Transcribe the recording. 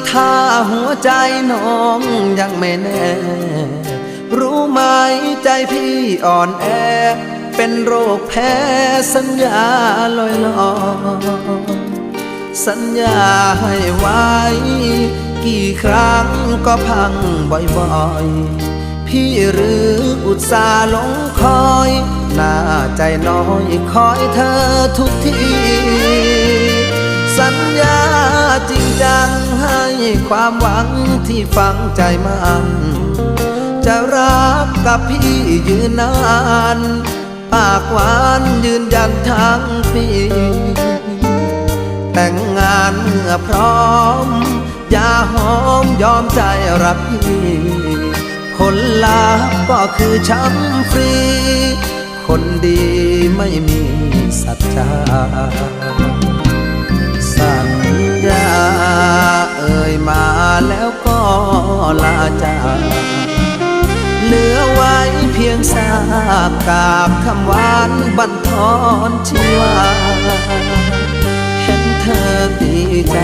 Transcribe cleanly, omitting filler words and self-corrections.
ถ้าหัวใจน้องยังไม่แน่ รู้ไหมใจพี่อ่อนแอเป็นโรคแพ้สัญญาลอยลอยสัญญาให้ไว้กี่ครั้งก็พังบ่อยๆพี่หรืออุตส่าห์หลงคอยหน้าใจน้อยคอยเธอทุกทีสัญญาจริงจังให้ความหวังที่ฝังใจมันจะรักกับพี่ยืนนานปากหวานยืนยันทั้งปีแต่งงานเมื่อพร้อมอย่าหอมยอมใจรักพี่ผลลัพธ์ก็คือช้ำฟรีคนดีไม่มีสัจจาสัญญาเอ่ยมาแล้วก็ลาจากเหลือไว้เพียงซากกาบคำหวานบั่นทอนชีวาเห็นเธอดีใจ